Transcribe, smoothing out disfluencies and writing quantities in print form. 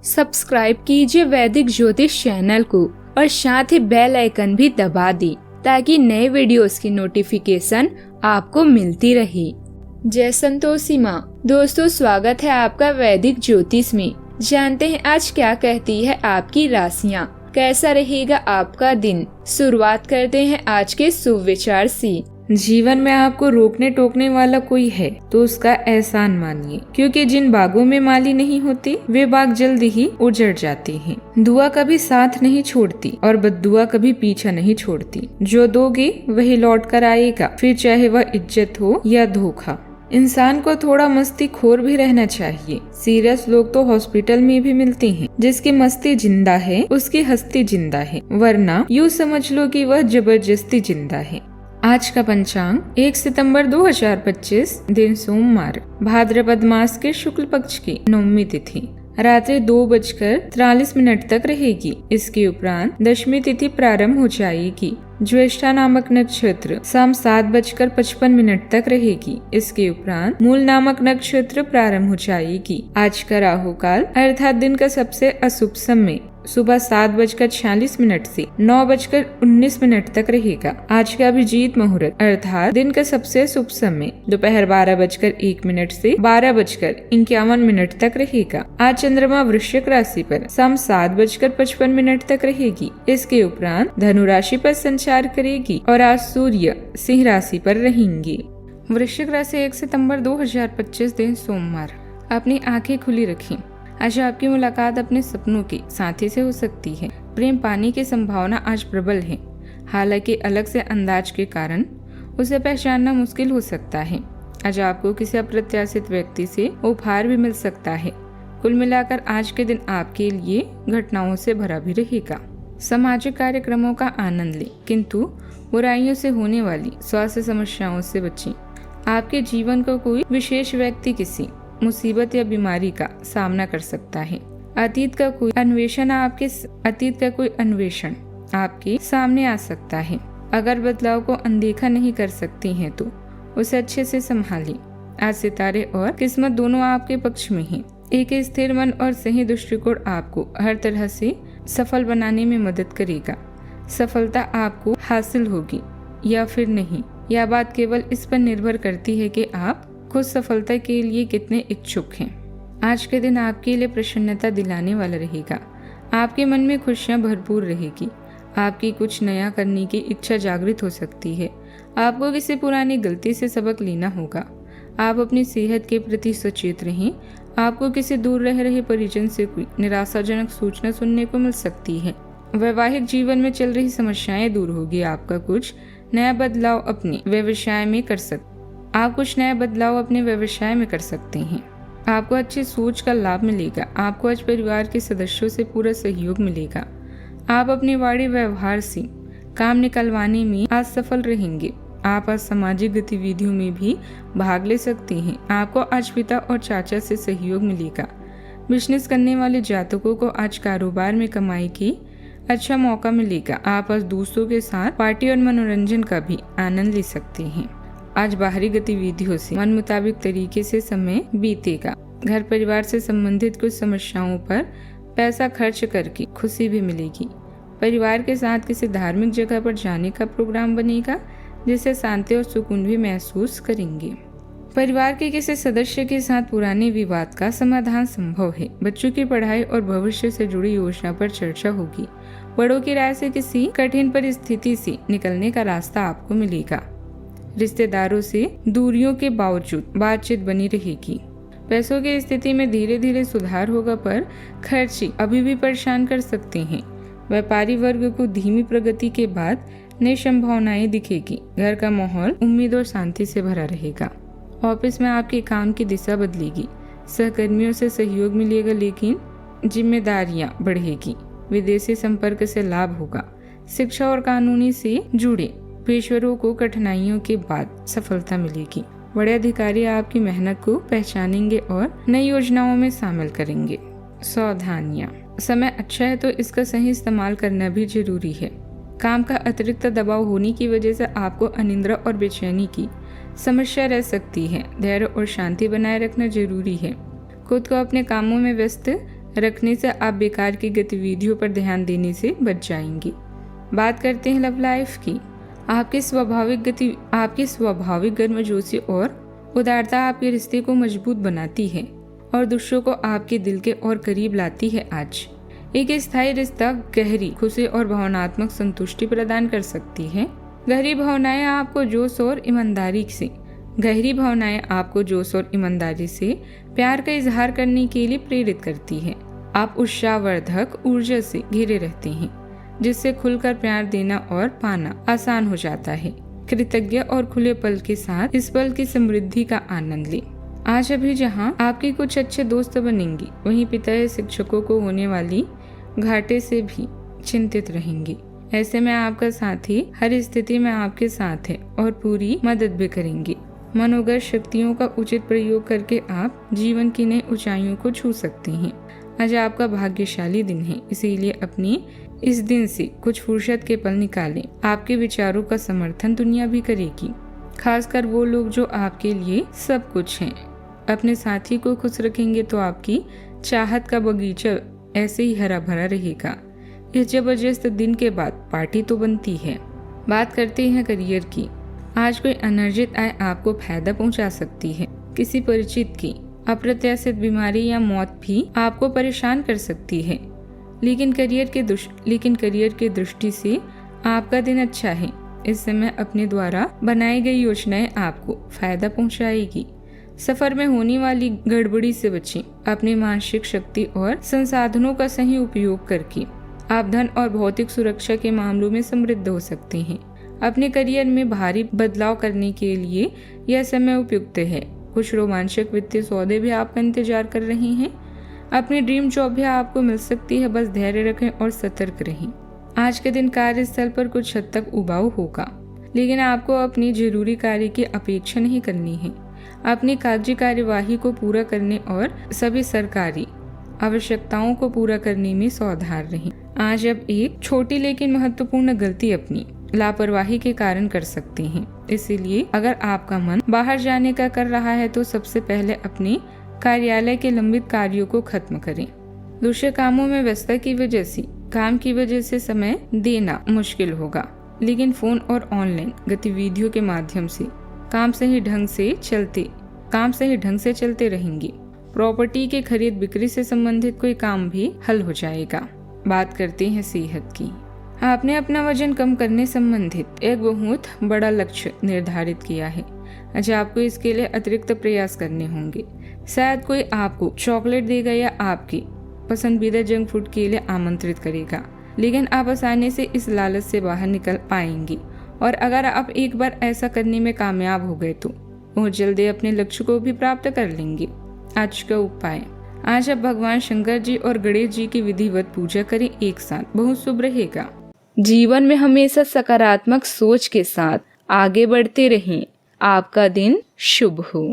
Subscribe कीजिए वैदिक ज्योतिष चैनल को और साथ ही बेल आइकन भी दबा दी ताकि नए वीडियोस की नोटिफिकेशन आपको मिलती रहे। जय संतोषी माँ। दोस्तों, स्वागत है आपका वैदिक ज्योतिष में। जानते हैं आज क्या कहती है आपकी राशियाँ, कैसा रहेगा आपका दिन। शुरुआत करते हैं आज के शुभ विचार से। जीवन में आपको रोकने टोकने वाला कोई है तो उसका एहसान मानिए, क्योंकि जिन बागों में माली नहीं होती वे बाग जल्दी ही उजड़ जाते हैं। दुआ कभी साथ नहीं छोड़ती और बद्दुआ कभी पीछा नहीं छोड़ती। जो दोगे वही लौट कर आएगा, फिर चाहे वह इज्जत हो या धोखा। इंसान को थोड़ा मस्ती खोर भी रहना चाहिए। सीरियस लोग तो हॉस्पिटल में भी मिलते हैं। जिसकी मस्ती जिंदा है उसकी हस्ती जिंदा है, वरना यूँ समझ लो कि वह जबरदस्ती जिंदा है। आज का पंचांग 1 सितंबर 2025, दिन सोमवार, भाद्रपद मास के शुक्ल पक्ष की 9वीं तिथि रात्रि 2:43 तक रहेगी। इसके उपरांत दशमी तिथि प्रारंभ हो जाएगी। ज्येष्ठा नामक नक्षत्र शाम 7:55 तक रहेगी। इसके उपरांत मूल नामक नक्षत्र प्रारंभ हो जाएगी। आज का राहु काल अर्थात दिन का सबसे अशुभ समय सुबह 7:46 से 9:19 तक रहेगा। आज का अभिजीत मुहूर्त अर्थात दिन का सबसे शुभ समय दोपहर 12:01 से 12:51 तक रहेगा। आज चंद्रमा वृश्चिक राशि पर शाम 7:55 तक रहेगी। इसके उपरांत धनु राशि पर संचार करेगी और आज सूर्य सिंह राशि पर रहेंगे। वृश्चिक राशि 1 सितंबर 2025, दिन सोमवार। अपनी आंखें खुली रखें। आज आपकी मुलाकात अपने सपनों के साथी से हो सकती है। प्रेम पाने की संभावना आज प्रबल है, हालांकि अलग से अंदाज के कारण उसे पहचानना मुश्किल हो सकता है। आज आपको किसी अप्रत्याशित व्यक्ति से उपहार भी मिल सकता है। कुल मिलाकर आज के दिन आपके लिए घटनाओं से भरा भी रहेगा। सामाजिक कार्यक्रमों का आनंद लें, किंतु बुराइयों से होने वाली स्वास्थ्य समस्याओं से बचें। आपके जीवन का कोई विशेष व्यक्ति किसी मुसीबत या बीमारी का सामना कर सकता है। अतीत का कोई अन्वेषण आपके सामने आ सकता है। अगर बदलाव को अनदेखा नहीं कर सकती हैं तो उसे अच्छे से संभालें। आज सितारे और किस्मत दोनों आपके पक्ष में हैं। एक स्थिर मन और सही दृष्टिकोण आपको हर तरह से सफल बनाने में मदद करेगा। सफलता आपको हासिल होगी या फिर नहीं, यह बात केवल इस पर निर्भर करती है कि आप खुद सफलता के लिए कितने इच्छुक हैं। आज के दिन आपके लिए प्रसन्नता दिलाने वाला रहेगा। आपके मन में खुशियां भरपूर रहेगी। आपकी कुछ नया करने की इच्छा जागृत हो सकती है। आपको किसी पुरानी गलती से सबक लेना होगा। आप अपनी सेहत के प्रति सचेत रहें। आपको किसी दूर रह रहे परिजन से कोई निराशाजनक सूचना सुनने को मिल सकती है। वैवाहिक जीवन में चल रही समस्याएं दूर होगी। आपका कुछ नया बदलाव अपने व्यवसाय में कर सकते हैं। आपको अच्छी सोच का लाभ मिलेगा। आपको आज परिवार के सदस्यों से पूरा सहयोग मिलेगा। आप अपने वाणी व्यवहार से काम निकलवाने में आज सफल रहेंगे। आप आज सामाजिक गतिविधियों में भी भाग ले सकते हैं। आपको आज पिता और चाचा से सहयोग मिलेगा। बिजनेस करने वाले जातकों को आज कारोबार में कमाई की अच्छा मौका मिलेगा। आप आज दोस्तों के साथ पार्टी और मनोरंजन का भी आनंद ले सकते हैं। आज बाहरी गतिविधियों से मन मुताबिक तरीके से समय बीतेगा। घर परिवार से संबंधित कुछ समस्याओं पर पैसा खर्च करके खुशी भी मिलेगी। परिवार के साथ किसी धार्मिक जगह पर जाने का प्रोग्राम बनेगा, जिससे शांति और सुकून भी महसूस करेंगे। परिवार के किसी सदस्य के साथ पुराने विवाद का समाधान संभव है। बच्चों की पढ़ाई और भविष्य से जुड़ी योजना पर चर्चा होगी। बड़ों की राय से किसी कठिन परिस्थिति से निकलने का रास्ता आपको मिलेगा। रिश्तेदारों से दूरियों के बावजूद बातचीत बनी रहेगी। पैसों की स्थिति में धीरे धीरे सुधार होगा, पर खर्चे अभी भी परेशान कर सकते हैं। व्यापारी वर्ग को धीमी प्रगति के बाद नई संभावनाएं दिखेगी। घर का माहौल उम्मीद और शांति से भरा रहेगा। ऑफिस में आपके काम की दिशा बदलेगी। सहकर्मियों से सहयोग मिलेगा, लेकिन जिम्मेदारियां बढ़ेगी। विदेशी संपर्क से लाभ होगा। शिक्षा और कानूनी से जुड़े पेशेवरों को कठिनाइयों के बाद सफलता मिलेगी। बड़े अधिकारी आपकी मेहनत को पहचानेंगे और नई योजनाओं में शामिल करेंगे। सावधानियां। समय अच्छा है तो इसका सही इस्तेमाल करना भी जरूरी है। काम का अतिरिक्त दबाव होने की वजह से आपको अनिद्रा और बेचैनी की समस्या रह सकती है। धैर्य और शांति बनाए रखना जरूरी है। खुद को अपने कामों में व्यस्त रखने से आप बेकार की गतिविधियों पर ध्यान देने से बच जाएंगे। बात करते हैं लव लाइफ की। आपकी स्वाभाविक गर्मजोशी और उदारता आपके रिश्ते को मजबूत बनाती है और दूसरों को आपके दिल के और करीब लाती है। आज एक स्थायी रिश्ता गहरी खुशी और भावनात्मक संतुष्टि प्रदान कर सकती है। गहरी भावनाएं आपको जोश और ईमानदारी से प्यार का इजहार करने के लिए प्रेरित करती है। आप उत्साहवर्धक ऊर्जा से घिरे रहते हैं, जिससे खुलकर प्यार देना और पाना आसान हो जाता है। कृतज्ञ और खुले पल के साथ इस पल की समृद्धि का आनंद लें। आज अभी जहां आपके कुछ अच्छे दोस्त बनेंगे, वहीं पिता या शिक्षकों को होने वाली घाटे से भी चिंतित रहेंगे। ऐसे में आपका साथी हर स्थिति में आपके साथ है और पूरी मदद भी करेंगे। मनोगत शक्तियों का उचित प्रयोग करके आप जीवन की नई ऊंचाइयों को छू सकते हैं। आज आपका भाग्यशाली दिन है, इसीलिए अपनी इस दिन से कुछ फुर्सत के पल निकालें। आपके विचारों का समर्थन दुनिया भी करेगी, खासकर वो लोग जो आपके लिए सब कुछ हैं। अपने साथी को खुश रखेंगे तो आपकी चाहत का बगीचा ऐसे ही हरा भरा रहेगा। इस जबरदस्त दिन के बाद पार्टी तो बनती है। बात करते हैं करियर की। आज कोई अनर्जित आय आपको फायदा पहुंचा सकती है। किसी परिचित की अप्रत्याशित बीमारी या मौत भी आपको परेशान कर सकती है, लेकिन करियर के दृष्टि से आपका दिन अच्छा है। इस समय अपने द्वारा बनाई गई योजनाएं आपको फायदा पहुंचाएगी। सफर में होने वाली गड़बड़ी से बचें। अपनी मानसिक शक्ति और संसाधनों का सही उपयोग करके आप धन और भौतिक सुरक्षा के मामलों में समृद्ध हो सकते हैं। अपने करियर में भारी बदलाव करने के लिए यह समय उपयुक्त है। कुछ रोमांचक वित्तीय सौदे भी आपका इंतजार कर रहे हैं। अपनी ड्रीम जॉब भी आपको मिल सकती है, बस धैर्य रखें और सतर्क रहें। आज के दिन कार्यस्थल पर कुछ हद तक उबाऊ होगा, लेकिन आपको अपनी जरूरी कार्य की अपेक्षा नहीं करनी है। अपनी कागजी कार्यवाही को पूरा करने और सभी सरकारी आवश्यकताओं को पूरा करने में सावधान रहें। आज अब एक छोटी लेकिन महत्वपूर्ण गलती अपनी लापरवाही के कारण कर सकते हैं, इसीलिए अगर आपका मन बाहर जाने का कर रहा है तो सबसे पहले अपने कार्यालय के लंबित कार्यों को खत्म करें। दूसरे कामों में व्यस्तता की वजह से समय देना मुश्किल होगा, लेकिन फोन और ऑनलाइन गतिविधियों के माध्यम से काम सही ढंग से चलते रहेंगे। प्रॉपर्टी के खरीद बिक्री से संबंधित कोई काम भी हल हो जाएगा। बात करते हैं सेहत की। आपने अपना वजन कम करने संबंधित एक बहुत बड़ा लक्ष्य निर्धारित किया है। आज आपको इसके लिए अतिरिक्त प्रयास करने होंगे। शायद कोई आपको चॉकलेट देगा या आपकी पसंदीदा जंक फूड के लिए आमंत्रित करेगा, लेकिन आप आसानी से इस लालच से बाहर निकल पाएंगे। और अगर आप एक बार ऐसा करने में कामयाब हो गए तो बहुत जल्दी अपने लक्ष्य को भी प्राप्त कर लेंगे। आज का उपाय। आज आप भगवान शंकर जी और गणेश जी की विधिवत पूजा करें एक साथ, बहुत शुभ रहेगा। जीवन में हमेशा सकारात्मक सोच के साथ आगे बढ़ते रहें। आपका दिन शुभ हो।